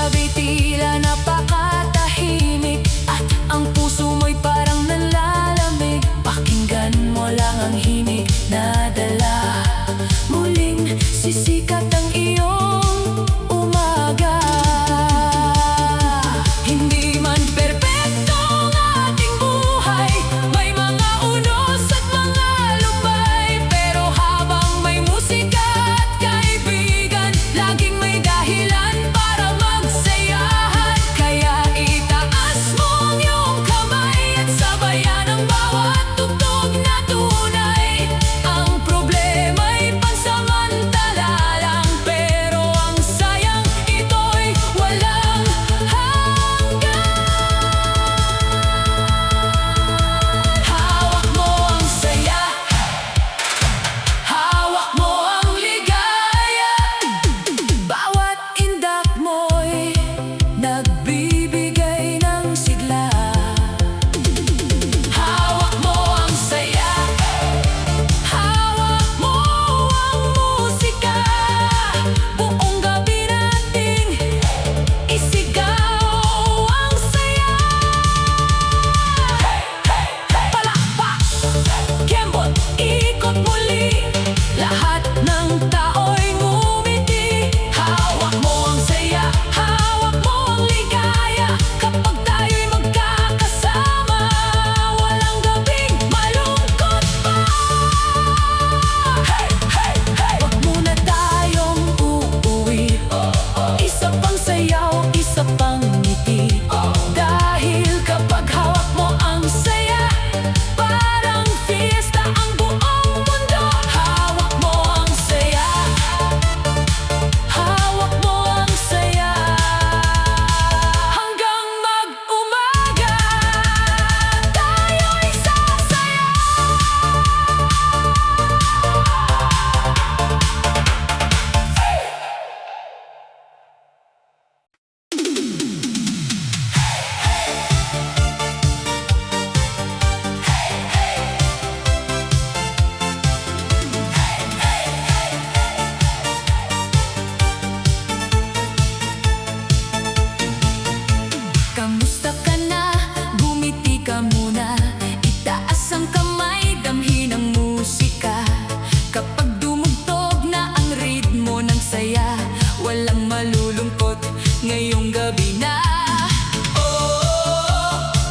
gabi tila napakatahimik, at ang puso mo'y parang nalalamig. Pakinggan mo lang ang himig na dala. Muling sisikat ang iyong umaga. Hindi man perpekto ang ating buhay, may mga unos at mga lumbay, pero habang may musika at kaibigan, laging may dahilan para magsayahan. Kaya itaas mo ang iyong kamay at sabayan ang bawat tugtog na tunay. Ang problema'y pansamantala lang, pero ang sayang ito'y walang hanggan. Hawak mo ang saya, hawak mo ang ligaya. Bawat indak mo'y nagbibigay ng sigla. Hawak mo ang saya, hawak mo ang musika. Buong gabi nating isigaw ang saya. Palakpak, kembot, ikot muli, lahat ng tao'y ngumiti. Hawak mo ang saya, hawak mo ang ligaya. Kapag tayo'y magkakasama, walang gabing malungkot pa. Wag muna tayong uuwi, isa pang sayaw, isa pang ngiti. Dahil kapag hawak mo ang saya, parang fiesta ang buong mundo. Hawak mo ang saya, hawak mo ang saya, hanggang mag-umaga tayo'y sasaya. Kamusta ka na? Gumiti ka muna. Itaas ang kamay, damhin ang musika. Kapag dumugtog na ang ritmo ng saya, walang malulungkot ngayong gabi na.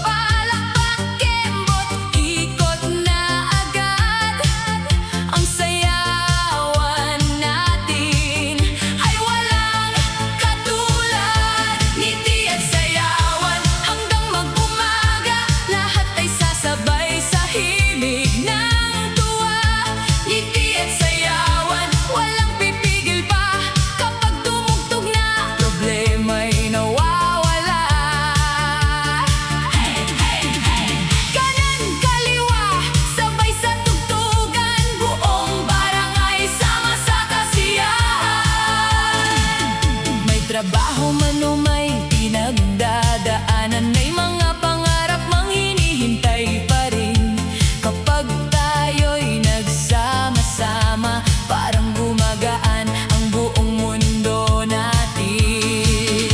Palakpak, kembot, ikot na agad. Ang sayawan natin ay walang katulad. Ngiti at sayawan hanggang mag-umaga, lahat ay sasabay sa himig ng tuwa. Ngiti at sayawan, walang pipigil pa. Kapag tumugtog na, problema'y nawawala. Kanan kaliwa, sabay sa tugtugan, buong barangay sama sa kasiyahan. May trabaho man o may pinagdadaanan, may mga pangarap mang hinihintay pa rin. Kapag tayo'y nagsama-sama, parang gumagaan ang buong mundo natin.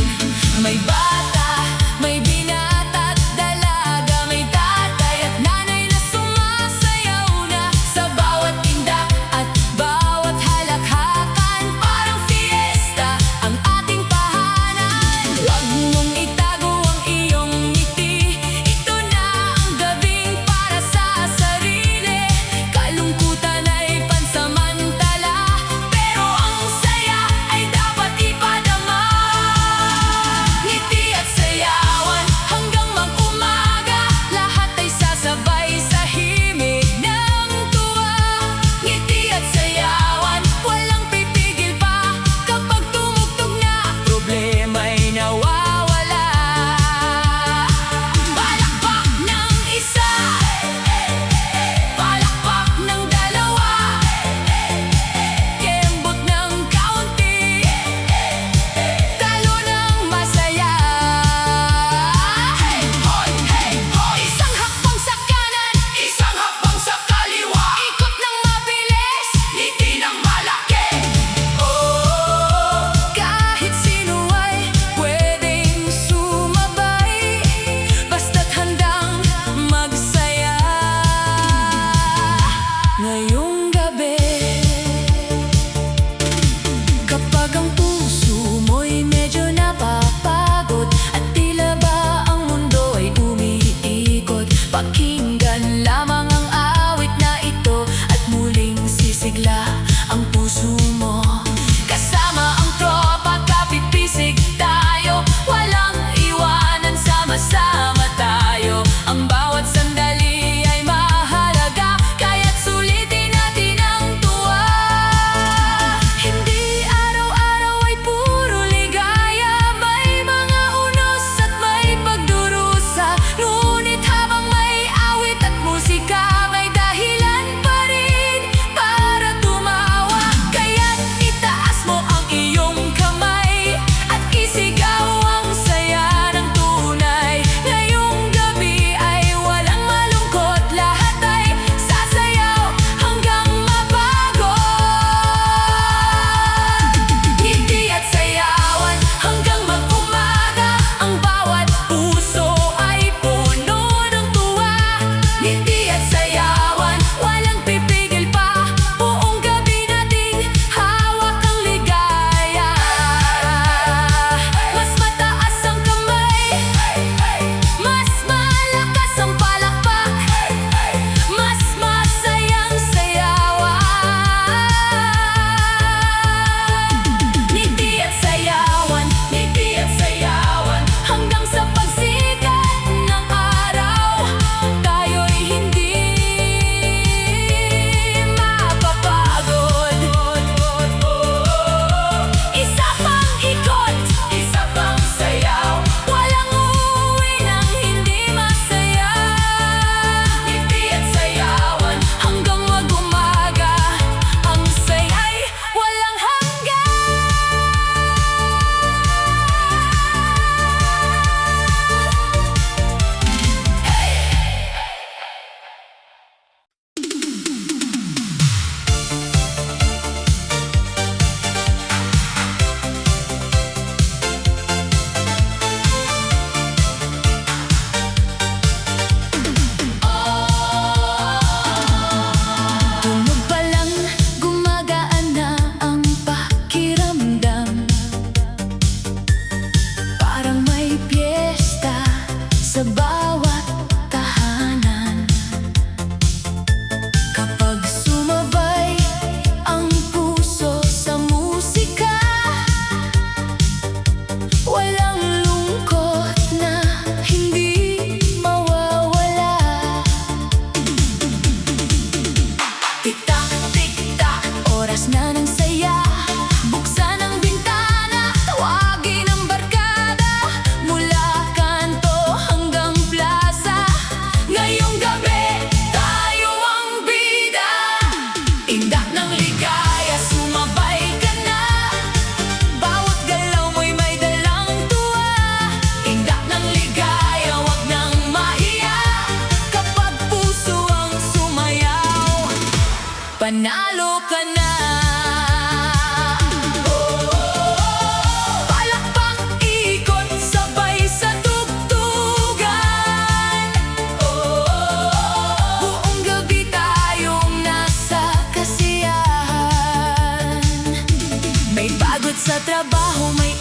May bata, may binata at dalaga, may tatay at nanay na sumasayaw na. Sa bawat tindak at bawat halakhakan, parang fiesta ang ating tahanan. Huwag mong itago ang iyong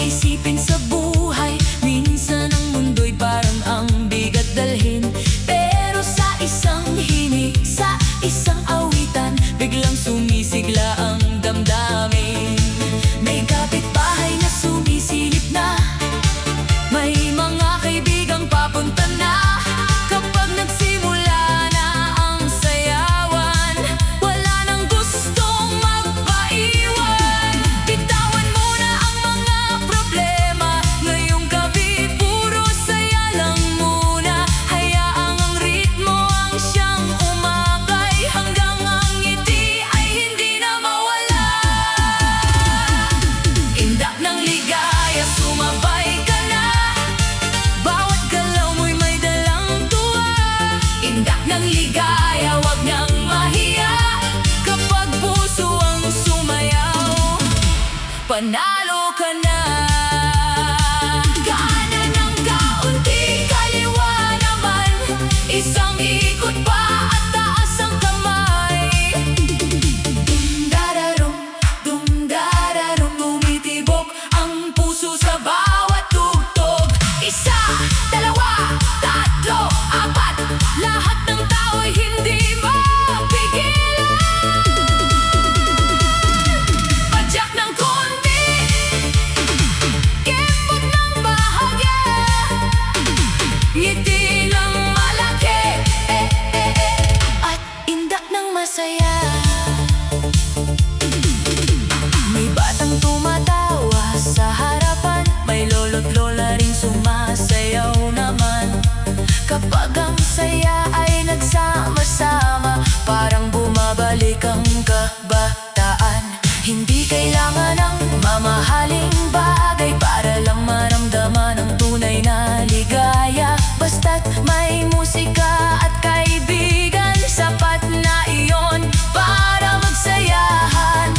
isipin sa buhay. Minsan ang mundo'y parang ang bigat dalhin, pero sa isang himig, sa isang awitan, biglang sumisigla ang damdamin. May kapitbahay na sumisilip na, may mga kaibigang papunta na. Kapag nagsimula na ang sayawan, wala nang gustong magpaiwan. Bitawan mo na ang mga problema, ngayong gabi puro saya lang muna. Hayaang ang ritmo ang siyang umakay, hanggang ang ngiti ay hindi na mawala. Indak ng ligaya, sumabay ka na, bawat galaw mo'y may dalang tuwa. Indak ng ligaya, wag nang mahiya, kapag puso ang sumayaw, panalo ka na. Kanan ng kaunti, kaliwa naman, isang ikot pa at taas ang kamay. Dum-dararum, tumitibok ang puso sa bawat tugtog. Isa, dalawa, tatlo, apat, lahat ng tao'y hindi mapigilan. Padyak ng konti, kipot ng bahagya, ngiti ng malaki, at indak ng masaya. May batang tumatawa sa harapan, may lolo't lola ring sumasayaw naman. Kapag ang saya ay nagsama-sama, parang bumabalik ang kabataan. Hindi kailangan ng mamahaling bagay para lang maramdaman ang tunay na ligaya. Basta't may musika at kaibigan, sapat na iyon para magsayahan.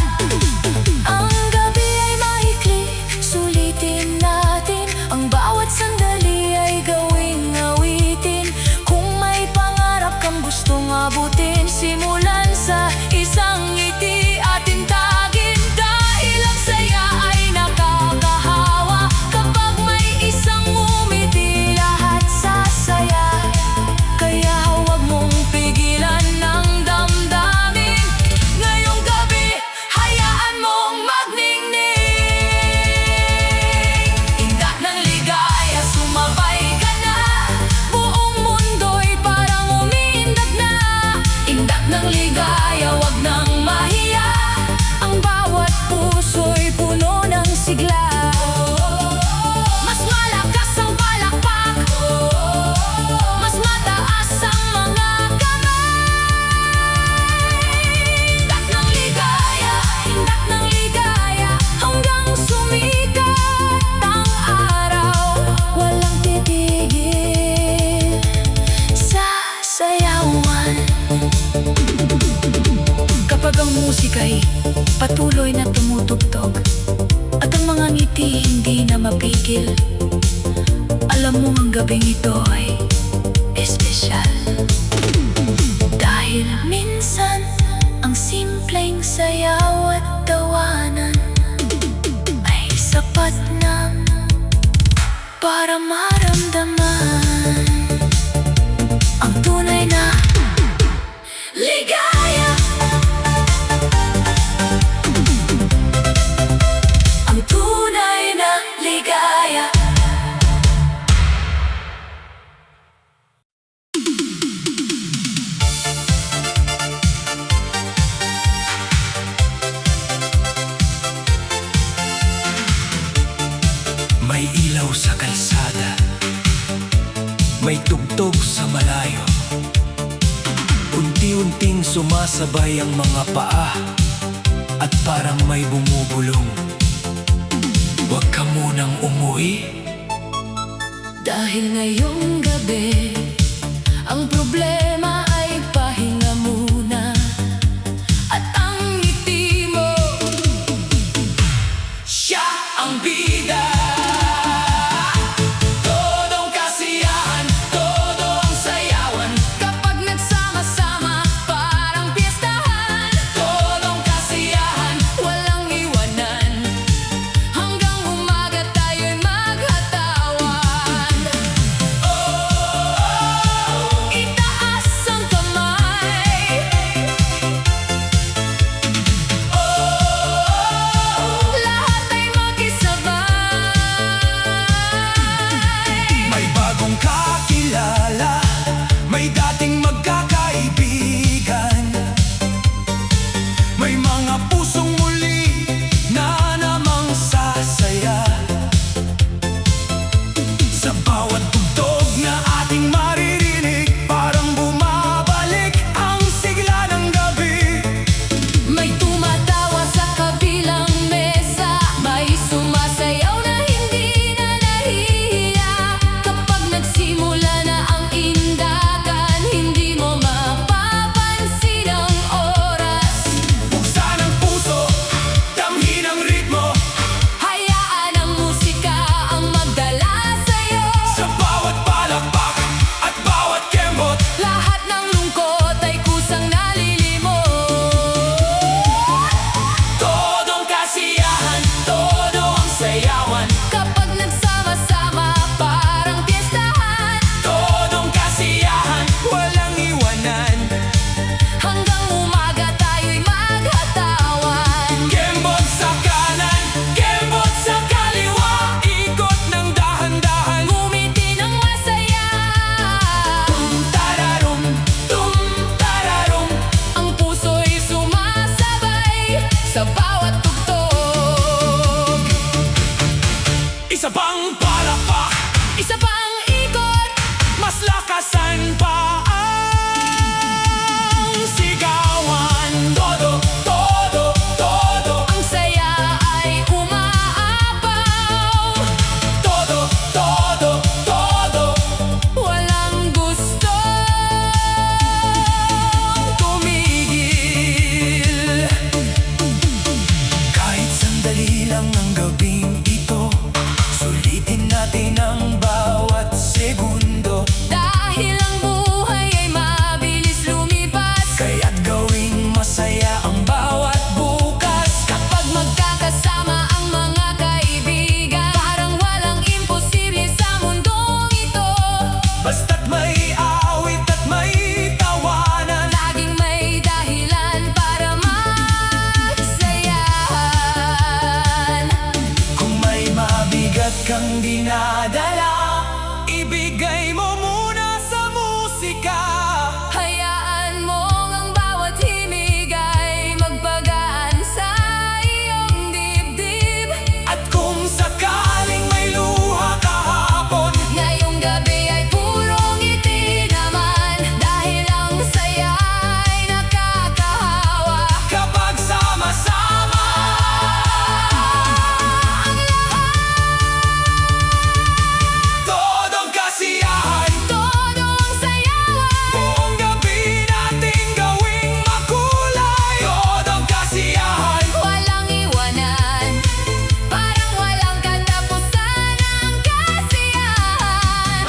Ang gabi ay maikli, sulitin natin, ang bawat sandali ay gawing awitin. Kung may pangarap kang gustong abutin, simulan sa isang ngiti atin tagin. Dahil ang saya ay nakakahawa, kapag may isang umiti, lahat sasaya. Kaya huwag mong pigilan ng damdamin, ngayong gabi hayaan mong magningning. Indak ng ligaya, sumabay ka na, buong mundo'y parang umiindak na. Indak ng ligaya, wag nang mahiya, ang bawat puso'y puno ng sigla. Mas malakas ang palakpak, mas mataas ang mga kamay. Indak ng ligaya, hanggang sumikat ang araw, walang titigil sa sayawan. Kapag ang musika'y patuloy na tumutugtog, at ang mga ngiti hindi na mapigil, alam mo ang gabing ito ay espesyal. Dahil minsan ang simpleng sayaw at tawanan ay sapat na para maramdaman ang tunay na ligaya. Ang tunay na ligaya. May ilaw sa kalsada, may tugtog sa malayo. Unti-unting sumasabay ang mga paa, at parang may bumubulong. Huwag ka munang umuwi, Dahil ngayong gabi, ang problema ay pahinga muna, at ang ngiti mo, siya ang bida. Todong kasiyahan, todo ang sayawan, kapag nagsama-sama parang piyestahan. Todong kasiyahan, walang iwanan, hanggang umaga tayo Isa pang palakpak, Isa pang ikot, mas lakasan pa ang sigawan. Todo, todo, todo, ang saya ay umaapaw. todo, todo, todo. Walang gusto tumigil. Kahit sandali lang ang gabing ito, sulitin natin ang bawat segundo. Dahil ang buhay ay mabilis lumipas. Kaya't gawing masaya ang bawat bukas. Kapag magkakasama ang mga kaibigan, parang walang imposible sa mundong ito. Basta't may awit at may tawanan, Laging may dahilan para magsayahan. kung may mabigat kang dinadala, ibigay mo muna sa musika. Hayaan mong ang bawat himig ay magpagaan sa iyong dibdib. At kung sakaling may luha kahapon, Ngayong gabi ay purong ngiti naman. Dahil ang saya ay nakakahawa. kapag sama-sama Ang lahat, todong kasiyahan, todo ang sayawan. buong gabi nating gawing makulay. Todong kasiyahan, Walang iwanan, parang walang katapusan ang kasiyahan.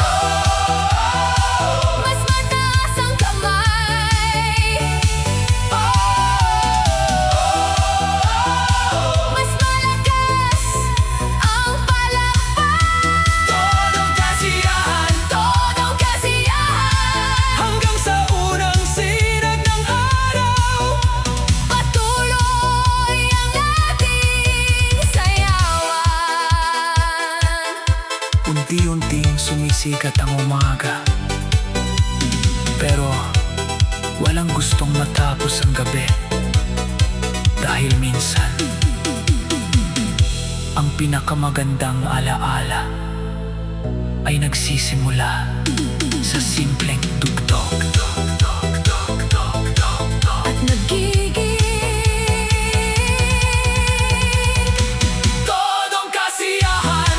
Mas mataas ang kamay, mas malakas ang palakpak. todong kasiyahan, Todong kasiyahan, hanggang sa unang sinag ng araw. patuloy ang ating sayawan. Unti-unting sumisikat ang umaga, pero walang gustong matapos ang gabi. Dahil minsan, ang pinakamagandang alaala ay nagsisimula sa simpleng tugtog. At nagiging Todong kasiyahan,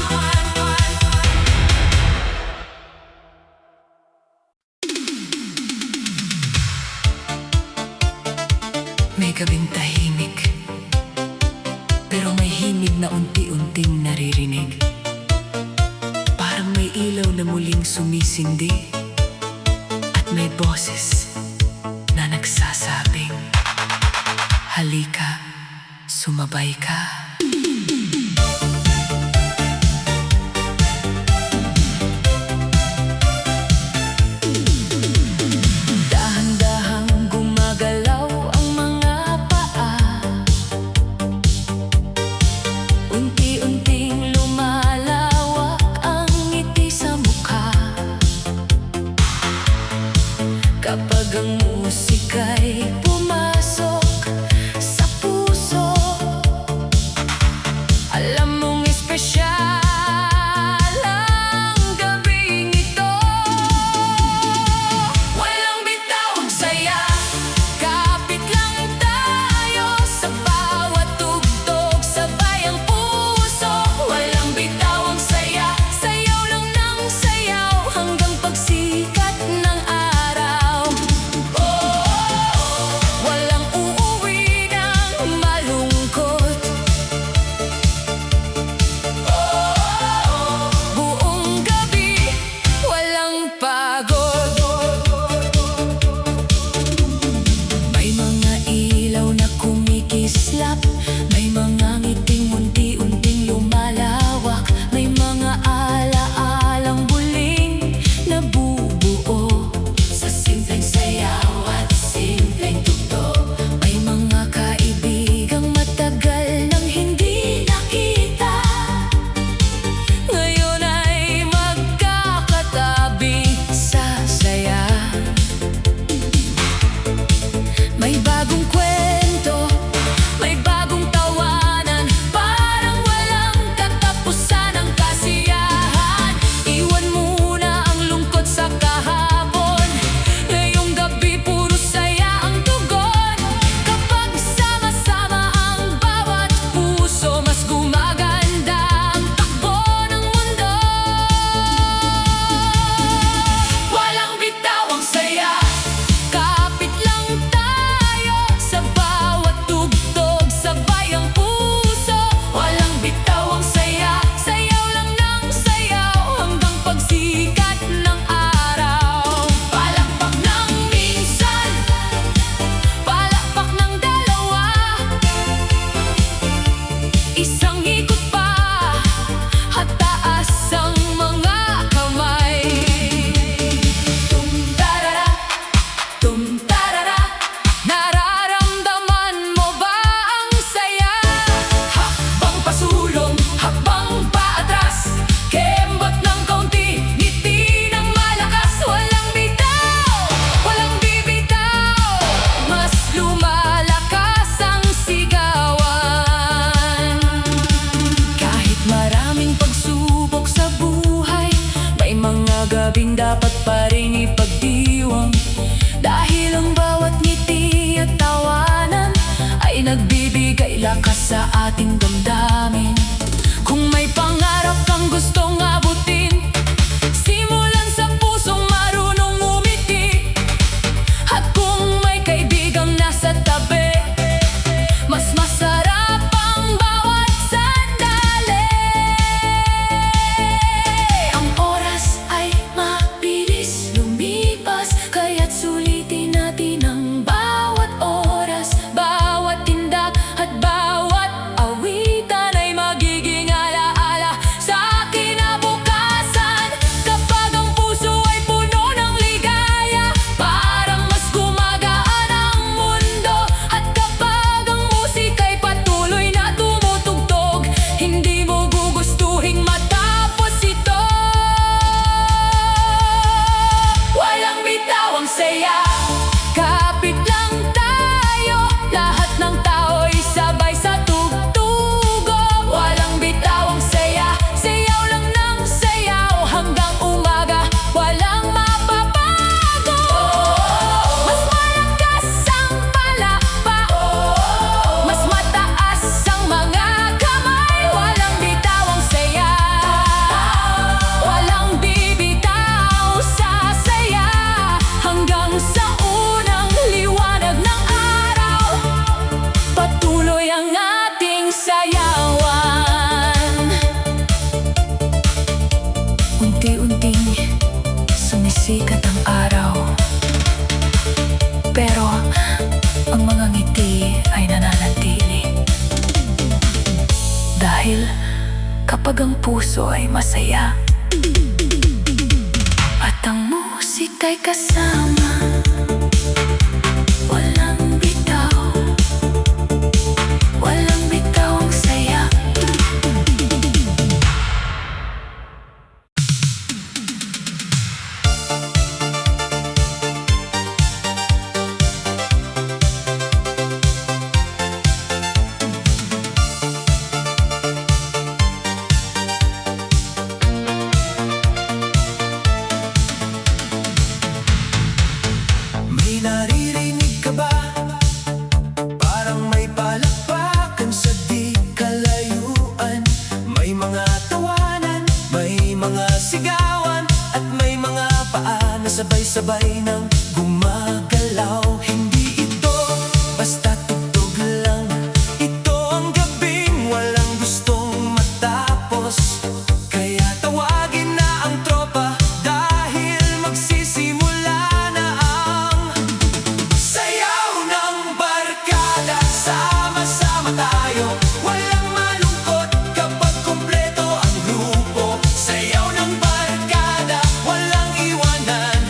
may gabing tahimik, pero may himig na unti-unting naririnig. Parang may ilaw na muling sumisindi, at may boses na nagsasabing, halika, sumabay ka. Dahan-dahang gumagalaw ang mga paa, unti-unting lumalawak ang ngiti sa mukha. Kapag ang musika'y pumasok sa puso, gabing dapat pa rin ipagdiwang. Dahil ang bawat ngiti at tawanan ay nagbibigay lakas sa ating damdamin. Kung may pangarap kang gustong abutin, simulan sa pusong marunong umiti. At kung may kaibigang nasa tabi, mas masarap ang bawat sandali. Ang oras ay mabilis lumipas, kaya't sulitin natin ang bawat oras. Bawat tindak at bawat awitan ay magiging alaala sa kinabukasan. Kapag ang puso ay puno ng ligaya, parang mas gumagaan ang mundo. At kapag ang musika'y patuloy na tumutugtog, hindi mo gugustuhin matapos ito. Walang bitawang saya, kapit lang tayo, lahat ng tao'y sabay sa tugtugo. Walang bitawang saya, sayaw lang ng sayaw hanggang umaga, walang mapapago. Mas malakas ang palakpak, mas mataas ang mga kamay. Walang bitawang saya, walang bibitaw sa saya, hanggang sa unang liwanag ng araw, patuloy ang ating sayawan. Unti-unting sumisikat ang araw, pero ang mga ngiti ay nananatili. Dahil kapag ang puso ay masaya at ang musika'y kasama, walang bitaw, walang bitaw ang saya. May naririnig ka ba? Parang may palakpakan sa di kalayuan. May mga tawanan, may mga sigawan, at may mga paa na sabay-sabay nang gumagalaw. Hindi ito basta tugtog lang, ito ang gabing walang gustong matapos. Kaya tawagin na ang tropa, dahil magsisimula na ang sayaw ng barkada. Sama-sama tayo, walang malungkot kapag kumpleto ang grupo. Sayaw ng barkada, walang iwanan.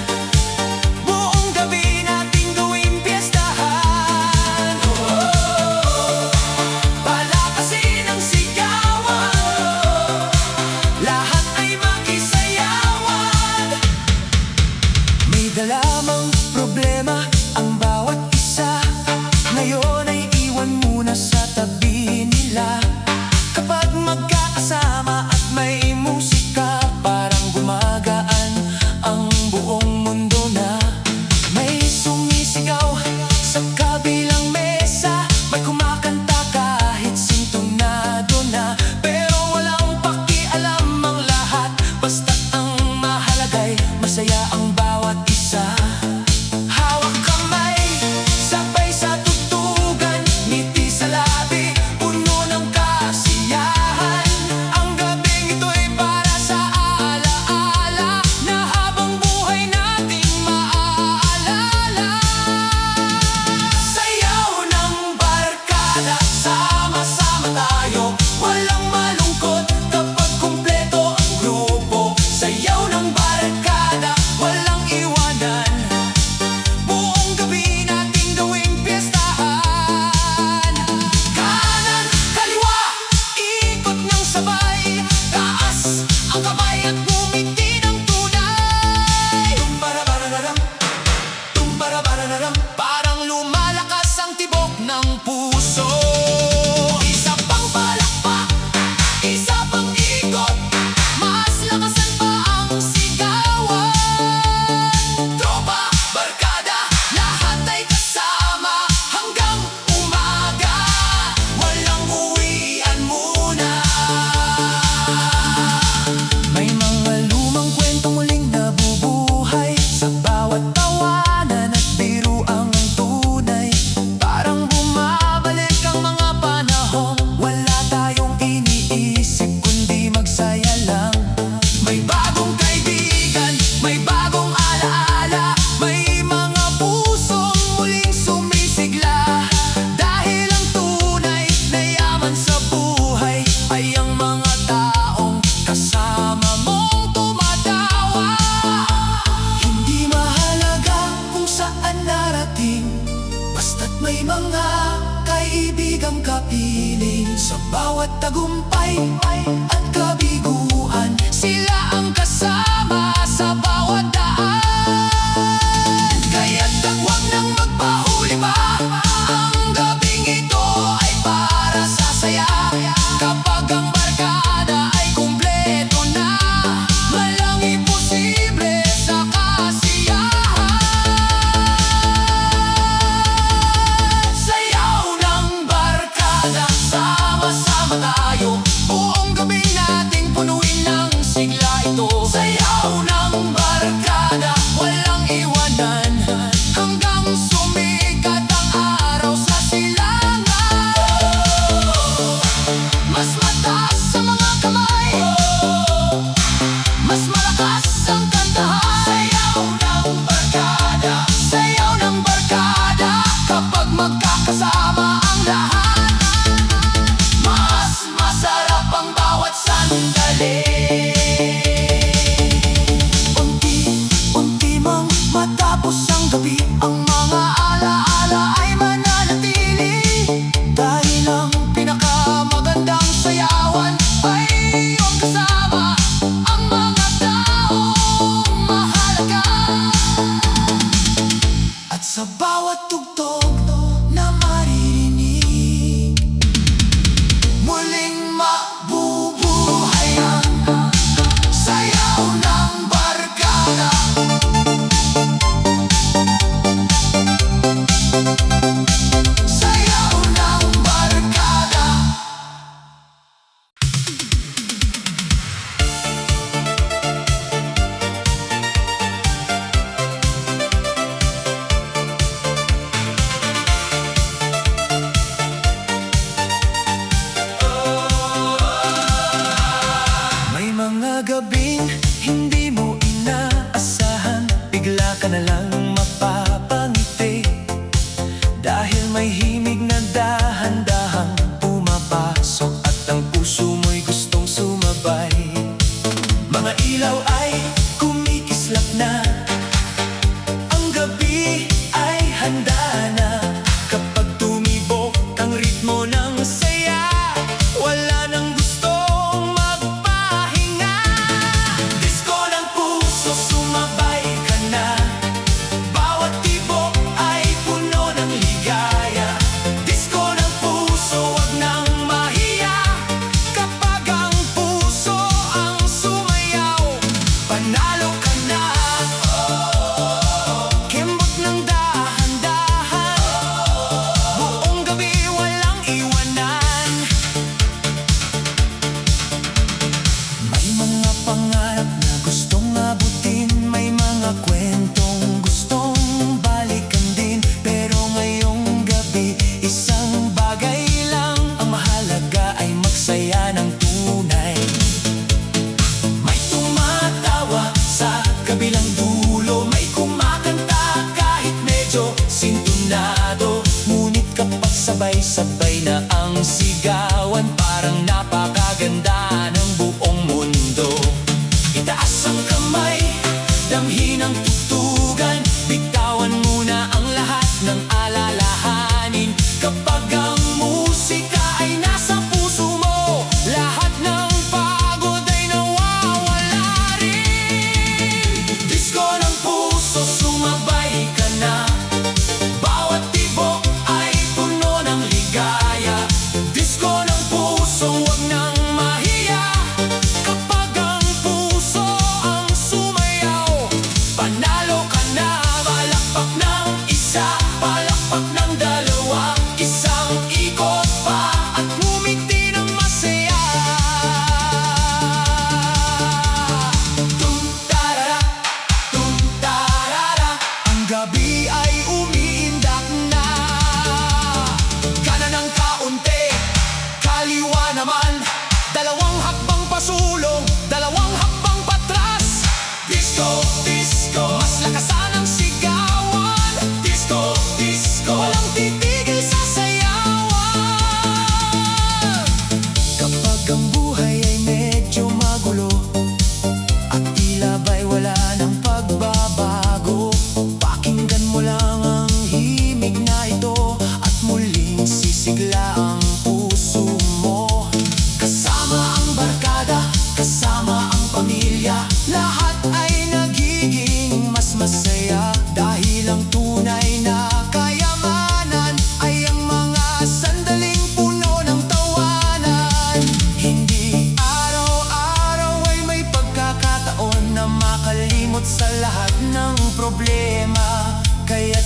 tagumpay at kabiguan, sila ang kasama sa bawat daan. Kaya't huwag nang magpahuli pa, ang gabing ito ay para sa saya. Kapag ang barkada ay kumpleto na, walang imposible sa kasiyahan. Sayaw ng barkada, sama-sama tayo, buong gabi nating punuin ng sigla ito. Sayaw ng barkada, walang iwanan, hanggang sumikat ang araw sa silangan. Mas mataas sa mga kamay, mas malakas ang kantahan. Sayaw ng barkada, sayaw ng barkada, kapag magkakasama ang lahat, mas masarap ang bawat sandali. Unti-unti mang matapos ang gabi, ang mga alaala ay mananatili. Dahil ang pinakamagandang sayawan ay iyong kasama ang mga taong mahalaga. At sa bawat tugtog na maririnig, muling mabubuhay ang sayaw ng barkada. Sayaw ng barkada. May mga gabing hindi mo inaasahan, bigla ka na lang mapapangiti. Dahil may himig na dahan-dahang pumapasok, at ang puso mo'y gustong sumabay. Mga ilaw ay kumikislap na, ang gabi ay handa na. Kapag tumibok ang ritmo ng saya, wala nang gustong magpahinga. Disko ng puso, sumabay ka na, bawat tibok ay puno ng ligaya. Disko ng puso, wag nang mahiya, kapag ang puso ang sumayaw, panalo ka na. Kembot ng dahan-dahan, buong gabi walang iwanan. May mga pangarap na gustong abutin, may mga kwentong gustong balikan din. Pero ngayong gabi, isang bagay lang ang mahalaga, ay magsaya ng tunay. May tumatawa sa kabilang dulo, may kumakanta kahit medyo sintunado. Ngunit kapag sabay-sabay na ang sigawan, parang napakaganda ng buong mundo. Itaas ang kamay, damhin ang tutugan, bitawan muna ang lahat ng alalahanin. Kapag ang musika ay nasa puso mo, lahat ng pagod ay nawawala rin. Disko ng puso, sumabay ka na, bawat tibok ay puno ng ligaya.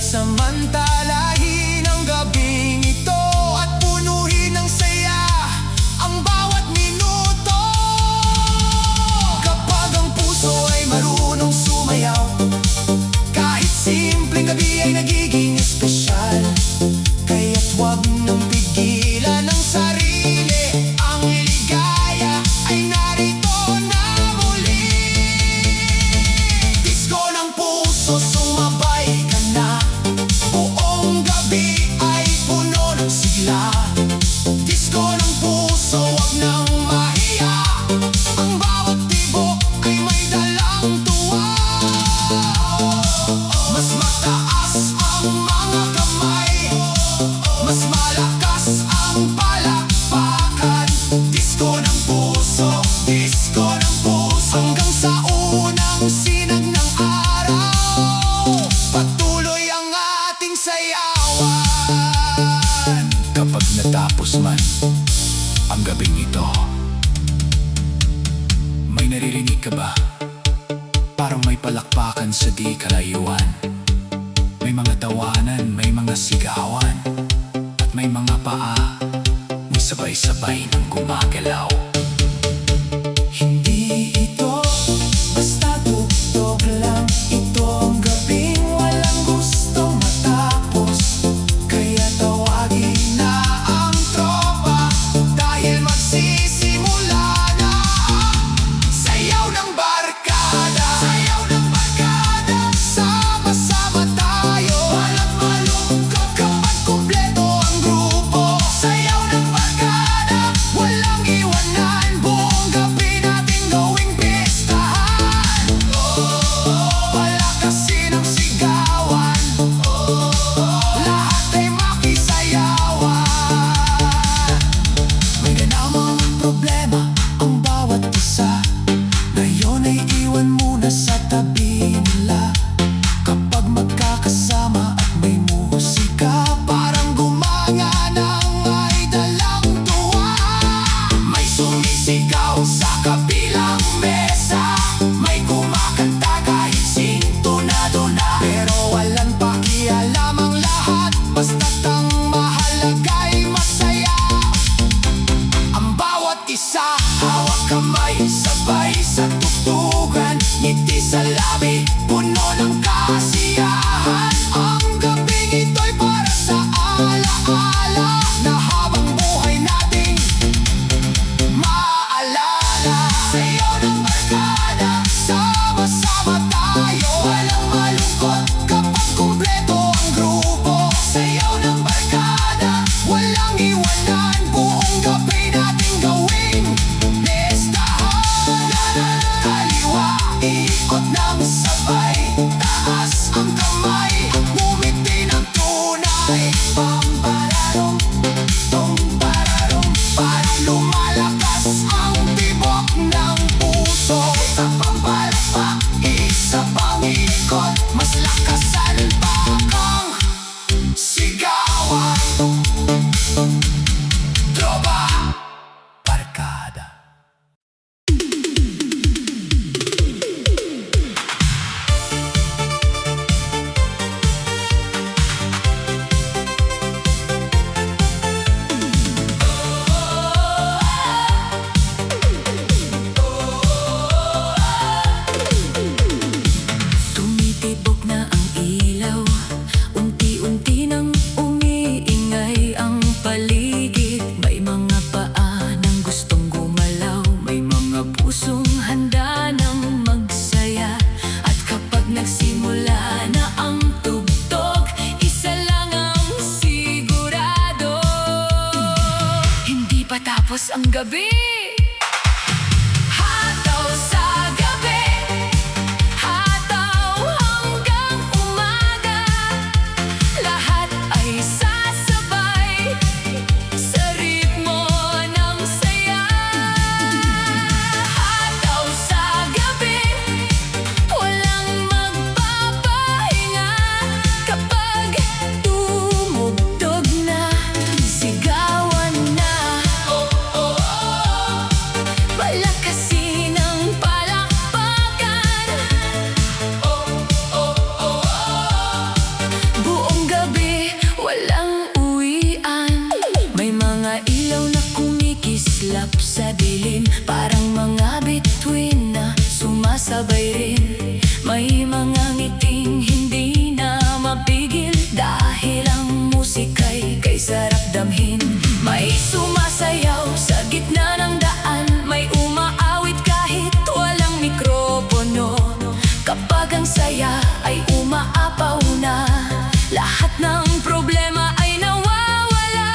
Samantalahin ang gabing ito at punuhin ng saya ang bawat minuto. Kapag ang puso ay marunong sumayaw, kahit simpleng gabi ay nagiging espesyal. Kaya't huwag nang pigilan ang sarili, ang ligaya ay narito na muli. Disko ng puso, sumabay ka na. Buong gabi ay puno ng sigla. Disko ng puso, huwag nang mahiya. Ang bawat tibok ay may dalang tuwa. Mas mataas ang mga kamay, mas malakas ang palakpakan. Disko ng puso, disko ng puso. Hanggang sa unang sinag ng araw, patuloy ang ating sayawan. Kapag natapos man ang gabing ito, may naririnig ka ba? Parang may palakpakan sa di kalayuan. May mga tawanan, may mga sigawan, at may mga paa, may sabay-sabay nang gumagalaw. Hindi ito basta tugtog lang, ito ang gabing walang gustong matapos. Kaya tawagin na ang tropa, dahil magsisimula na ang sayaw ng barkada. Sayaw ng barkada, sama-sama tayo, walang malungkot kapag kumpleto ang grupo. Sayaw ng barkada, walang iwanan, buong gabi natin gawing pistahan. Palakasin ang sigawan, lahat ay makisayawan. May ganamang problema ang bawat isa, ngayon ay iwan muna sa tabi nila. Kapag magkakasama at may musika, parang gumaganang ay dalang tuwa. May sumisigaw sa kabilang mesa, may kumakanta kahit sintonado na. Pero walang pakialam ang lahat, basta't ang mahalaga'y masaya. Ang bawat isa, hawak kamay, sabay sa tugtugan, ngiti sa labi, puno ng kasiyahan. Ang gabing ito'y para sa alaala, na habang buhay nating maalala. Sayaw ng barkada, sama-sama tayo, walang malungkot kapag kumpleto ang grupo. Sayaw ng barkada, walang iwanan, buong gabi nating gawing listahan. Kaliwa, ikot ng sabay, taas ang kamay, ngumiti ng tunay. Pampararong, tumpararong, para lumalakas ang tibok ng puso. Isa pang palakpak, isa pang ikot, mas lakasan pa kang sigawan. Tropa Barkada. Tumitibok na ang ilaw, unti-unti nang umiingay ang paligid. May mga paa nang gustong gumalaw, may mga pusong handa nang magsaya. At kapag nagsimula na ang tugtog, isa lang ang sigurado, hindi pa tapos ang gabi. Hataw sa gabi, hataw hanggang umaga, lahat ay sasabay sa ritmo ng saya. Hataw sa gabi, walang magpapahinga. Kapag tumugtog na, sigawan na. Oh, oh, oh. sumasabay rin. May mga ngiting hindi na mapigil, dahil ang musika'y kay sarap damhin. May sumasayaw sa gitna ng daan, may umaawit kahit walang mikropono. Kapag ang saya ay umaapaw na, lahat ng problema ay nawawala.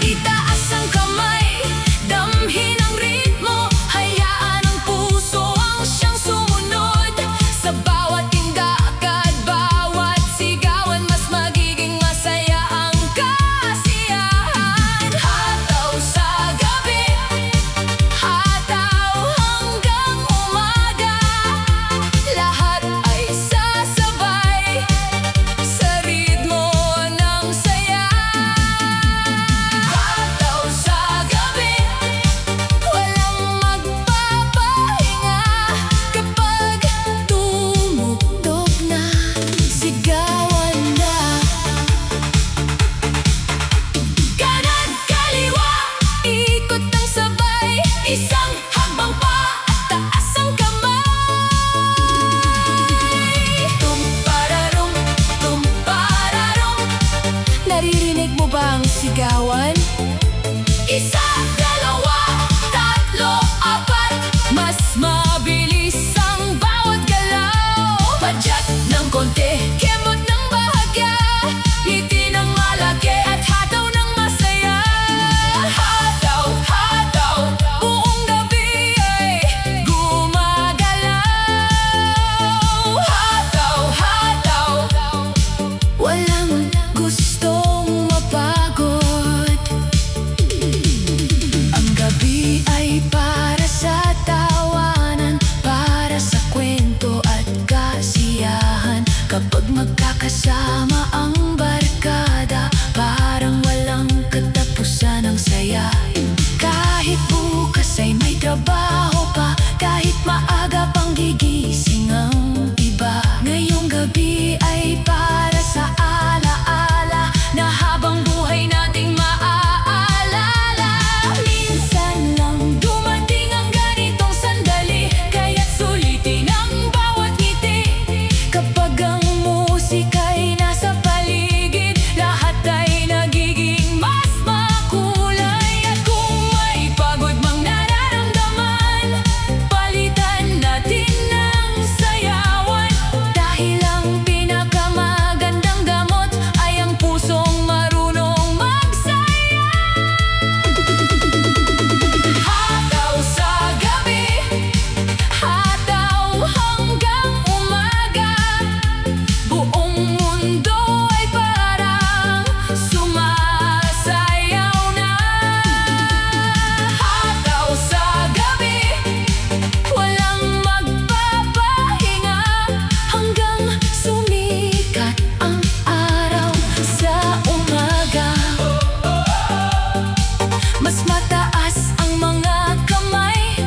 Itaas ang kamay, damhin ang ritmo, hayaan ang puso ang siyang sumunod. Sa bawat tindak at bawat sigawan, mas magiging masaya ang kasiyahan. Hataw sa gabi, hataw hanggang umaga, lahat ay sasabay sa ritmo ng saya. Hataw sa gabi, walang magpapahinga. Kapag tumugtog na, sigawan na. Kanan kaliwa, ikot ng sabay, isang hakbang pa at taas ang kamay. Tumpararum, tumpararum, naririnig mo ba ang sigawan? Isa, dalawa, tatlo, apat, mas mabilis ang bawat galaw. Padyat ng konti, kemot ng bahagya, ngiti ng malaki at hataw ng masaya. Hataw, hataw, buong gabi ay gumagalaw. Hataw, hataw, walang gustong mapagod. Ang gabi ay para sa tawanan, para sa kwento at kasiyahan. Kapag magkakasama ang barkada, parang walang katapusan ang saya. Kahit bukas ay may trabaho pa, kahit maaga pang gigising ang iba, ngayong gabi ay para sa alaala na habang buhay nating maaalala. Minsan lang dumating ang ganitong sandali, kaya't sulitin ang bawat ngiti. Kapag ang musika'y nasa paligid, lahat ay nagiging mas makulay. At kung may pagod mang nararamdaman, palitan natin ng sayawan. Dahil ang pinakamagandang gamot ay ang pusong marunong magsaya. Hataw sa gabi, hataw hanggang umaga, buong mundo ay parang sumasayaw na. Hataw sa gabi, walang magpapahinga, hanggang sumikat ang araw sa umaga. Mas mataas ang mga kamay,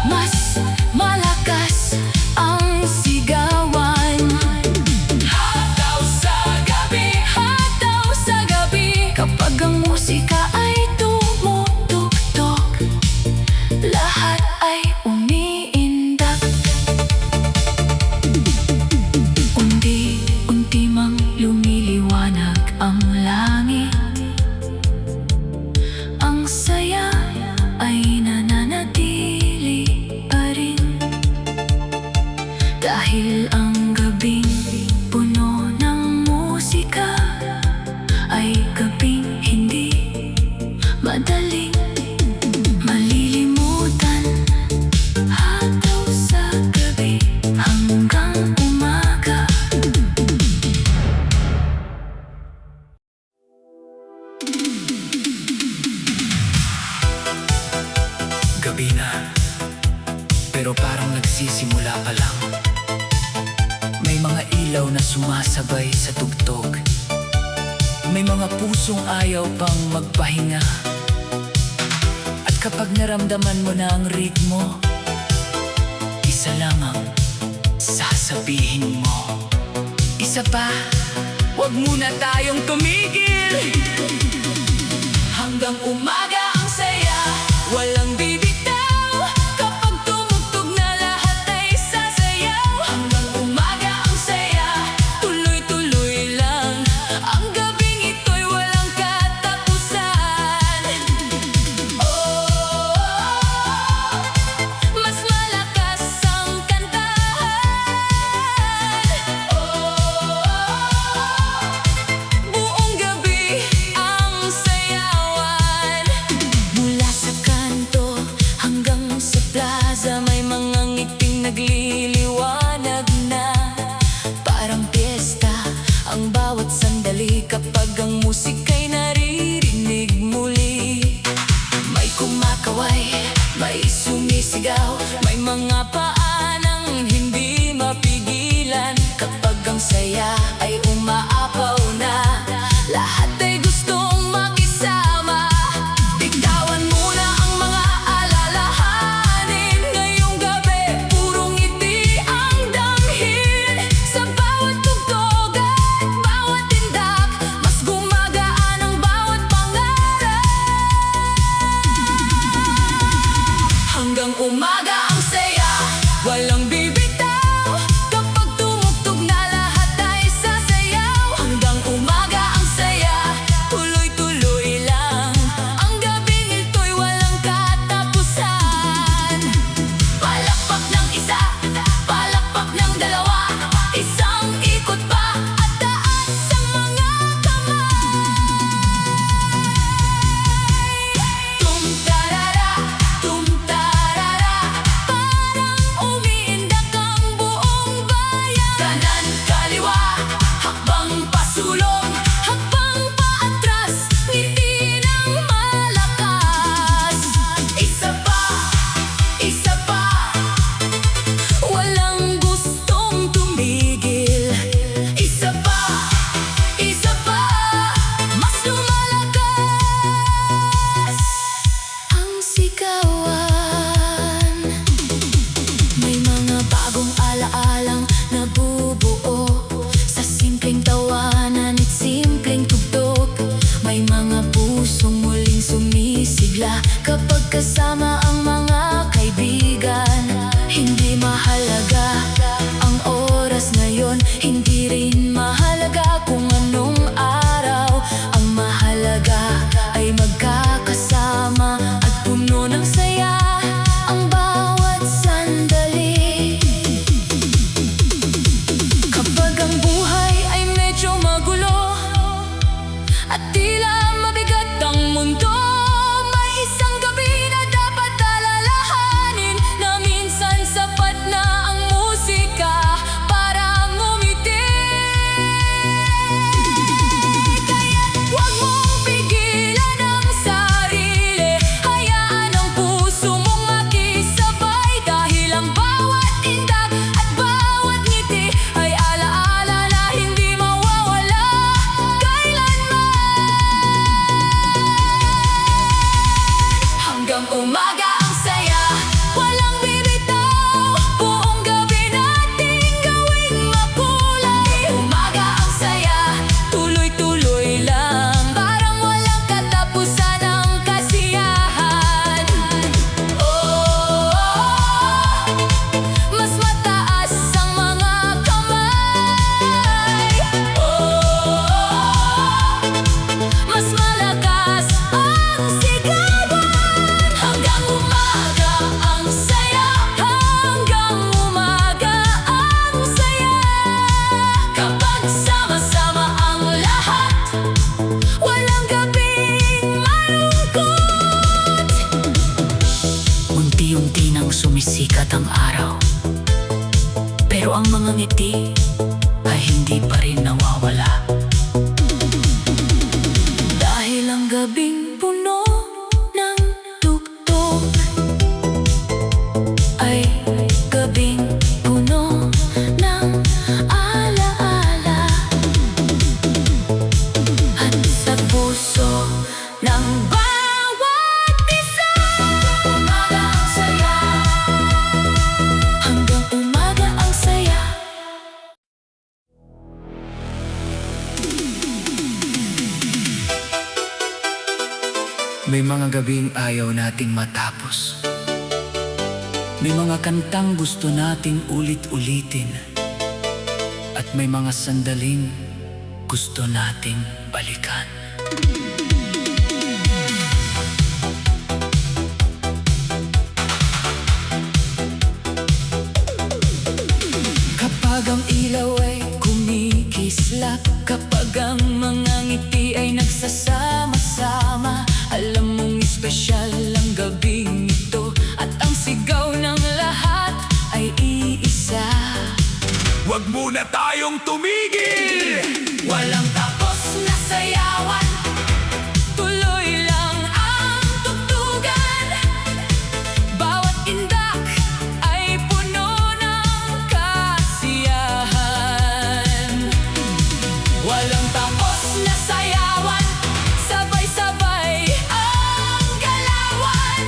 mas malakas ang sigawan. Hataw sa gabi, hataw sa gabi, kapag ang musika ay tumutugtog, lahat ay umiindak. Unti-unti mang lumiliwanag ang langit, ang saya ay nananatili pa rin. Dahil ang gabing puno ng musika ay gabing hindi madaling malilimutan. Hataw sa gabi hanggang umaga. Gabi na, pero parang nagsisimula pa lang. May mga ilaw na sumasabay sa tugtog, may mga pusong ayaw pang magpahinga. At kapag naramdaman mo na ang ritmo, isa lang ang sasabihin mo. Isa pa, wag muna tayong tumigil. Hanggang umaga ang saya, walang bibitaw. plaza may mga ngiting nagliliwanag na. Parang piyesta ang bawat sandali kapag ang musika'y naririnig muli. May kumakaway, may sumisigaw, may mga paanang hindi mapigilan. Kapag ang saya ay umaapaw na, lahat ay gustong makisama. Bitawan muna ang mga alalahanin. Ngayong gabi, purong ngiti ang damhin. Sa bawat tugtog at bawat tindak, mas gumagaan ang bawat pangarap. Hanggang umaga ang saya, walang bibitaw. Kapag tumugtog na, lahat ay sasayaw. Hanggang umaga ang saya, tuloy-tuloy lang. Ang gabing ito'y walang katapusan. Palakpak ng isa, palakpak ng dalawa, isang ikot pa at taas ang mga kamay. Tum-tarara, tum-tarara, parang umiindak ang buong bayan. Kanan, kaliwa, hakbang pasulong, hakbang paatras, ngiti ng malakas. Isa pa, walang gustong tumigil. Isa pa, mas lumalakas ang sigawan. May mga bagong alaalang nabubuo sa simpleng tawanan at simpleng tugtog. May mga pusong muling sumisigla kapag kasama ang mga kaibigan. Hindi mahalaga ang oras ngayon, hindi rin mahalaga kung anong araw. Ang mahalaga ay magkakasama at puno ng saya ang bawat sandali. Kapag ang buhay ay medyo magulo at tila mabigat ang mundo, may isang gabi na dapat alalahanin, na minsan sapat na ang musika para ngumiti. Kaya't huwag mong pigilan ang sarili, hayaan ang puso mong makisabay. Dahil ang bawat tindak at bawat ngiti ay alaala na hindi mawawala kailanman. Hanggang umaga ang saya, walang bibitaw. Buong gabi nating gawing makulay. Umaga ang saya, tuloy-tuloy lang. Parang walang katapusan ang kasiyahan. Oh, mas mataas ang mga kamay. Oh, mas malakas ang sigawan. Hanggang umaga ang saya, hanggang umaga ang saya. Kapag sama-sama ang lahat, walang gabing malungkot. Unti-unti nang sumisikat ang araw, pero ang mga ngiti ay hindi pa rin nawawala. Dahil ang gabing puno ng tugtog ay gabing puno ng alaala. At sa puso ng bawat isa, umaga ang saya, hanggang umaga ang saya. May mga gabing ayaw nating matapos. May mga kantang gusto nating ulit-ulitin. At may mga sandaling gusto nating balikan. Kapag ang ilaw ay kumikislap, kapag ang mga ngiti ay nagsasama-sama, alam mong espesyal ang gabing ito at ang sigaw ng Huwag muna tayong tumigil. Walang tapos na sayawan, tuloy lang ang tugtugan. Bawat indak ay puno ng kasiyahan. Walang tapos na sayawan, sabay-sabay ang galawan.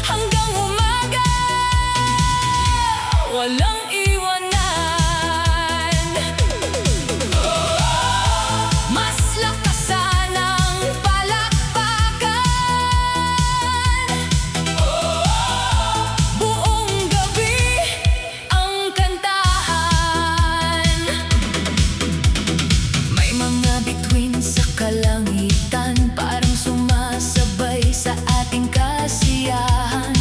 Hanggang umaga, walang iwanan. Mas lakasan ang palakpakan. Buong gabi ang kantahan. May mga bituin sa kalangitan, parang sumasabay sa ating kasiyahan.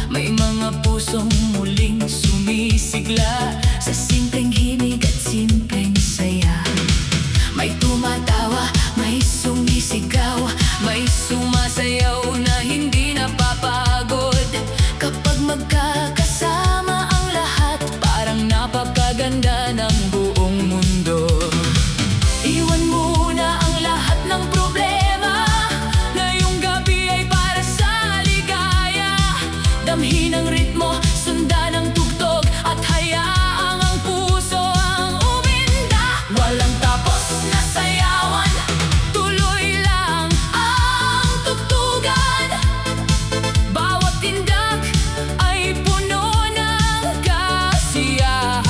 May mga pusong muling sumisigla sa simpleng himig at simpleng saya. May tumatawa, may sumisigaw, may sumasayaw na hindi napapagod. Kapag magkakasama ang lahat, parang napapaganda ng buong mundo. Iwan muna ang lahat ng problema, ngayong gabi ay para sa ligaya. Damhin ang ritmo, sundan ang tugtog, at hayaang ang puso ang uminda. Walang tapos na sayawan, tuloy lang ang tugtugan. Bawat tindak ay puno ng kasiyahan.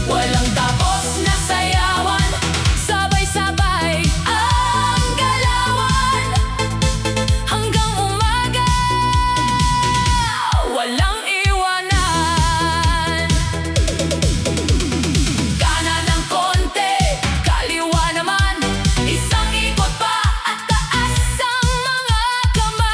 Walang tapos na sayawan, sabay-sabay ang galawan. Hanggang umaga, walang iwanan. Kanan ng konti, kaliwa naman, isang ikot pa at taas ang mga kamay.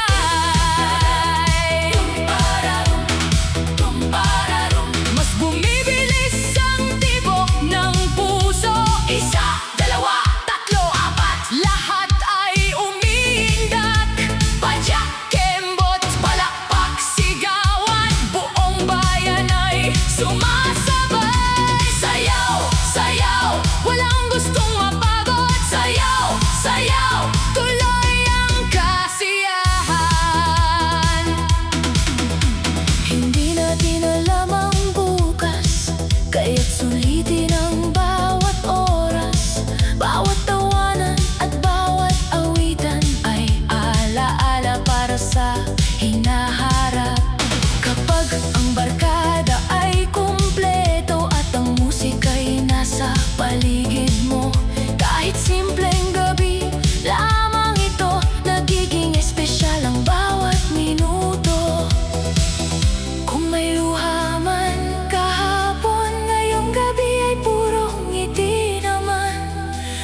Tumpararum, mas bumibilis ang tibok ng puso. Isa, dalawa, tatlo, apat, lahat ay umiindak. Padyak, kembot, palakpak, sigawan, buong bayan ay sumasabay. Sayaw, sayaw, walang gustong mapagod. Sayaw, sayaw, tuloy ang kasiyahan. Hindi natin alam ang bukas, kaya't sulitin ang bawat oras. Bawat tawanan at bawat awitan ay alaala para sa hinaharap. Kapag ang barkada ay kumpleto at ang musika'y nasa paligid mo, kahit simpleng gabi lamang ito, nagiging espesyal ang bawat minuto. Kung may luha man kahapon, ngayong gabi ay puro ngiti naman.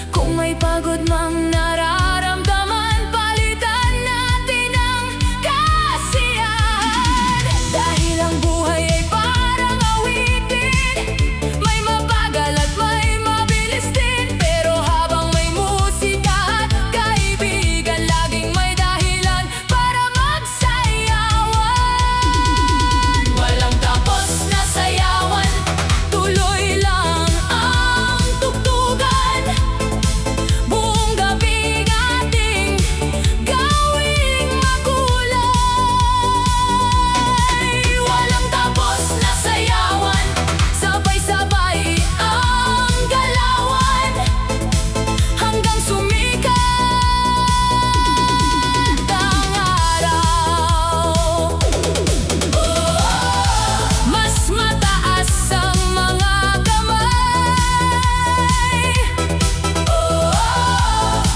Kung may pagod mang nararamdaman, palitan natin ang kasiyahan. Dahil ang buhay ay parang awitin, may mabagal at may mabilis din. Pero habang may musika at kaibigan, laging may dahilan para magsayawan. Walang tapos na sayawan, tuloy lang ang tugtugan. Buong gabi ating gawing makulay. Walang tapos na sayawan, sabay-sabay ang galawan. Hanggang sumikat ang araw. Mas mataas ang mga kamay.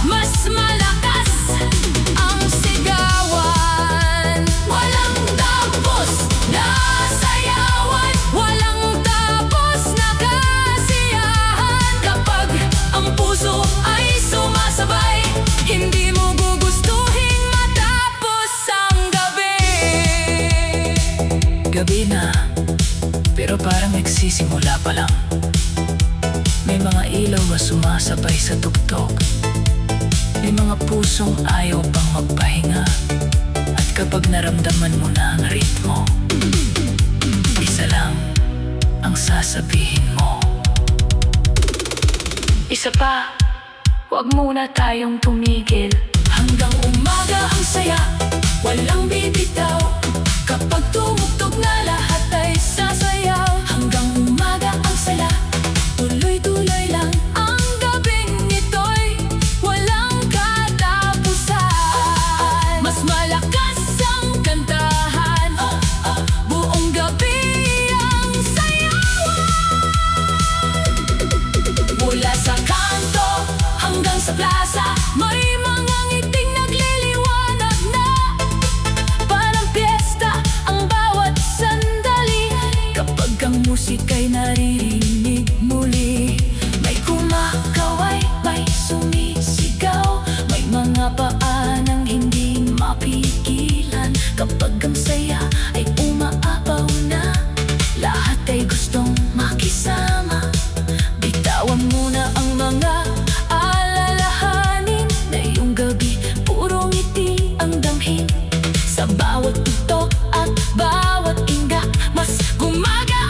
Mas malakas ang sigawan. Walang tapos na sayawan, walang tapos na kasiyahan. Kapag ang puso ay sumasabay, hindi mo gugustuhin matapos ang gabi. Gabi na, pero parang nagsisimula pa lang. May mga ilaw na sumasabay sa tugtog. May mga pusong ayaw pang magpahinga. At kapag naramdaman mo na ang ritmo, isa lang, ang sasabihin mo. Isa pa, huwag muna tayong tumigil. Hanggang umaga ang saya, walang bibitaw. Kapag tumugtog na lahat ay sasayaw. Hanggang umaga ang saya, tuloy-tuloy lang ang gabing ito'y walang katapusan. Mas malakas ang kantahan, buong gabi ang sayawan. Mula sa kanto hanggang sa plaza, may mga ngiting nagliliwanag na. Parang piyesta ang bawat sandali. Kapag ang musika'y naririnig muli, may kumakaway, may sumisigaw, may mga paanang hindi mapigilan. Kapag ang saya ay umaapaw na, lahat ay gustong makisama. Bitawan muna ang mga alalahanin, na iyong gabi puro ngiti ang damhin. Sa bawat tugtog at bawat inga, mas gumaga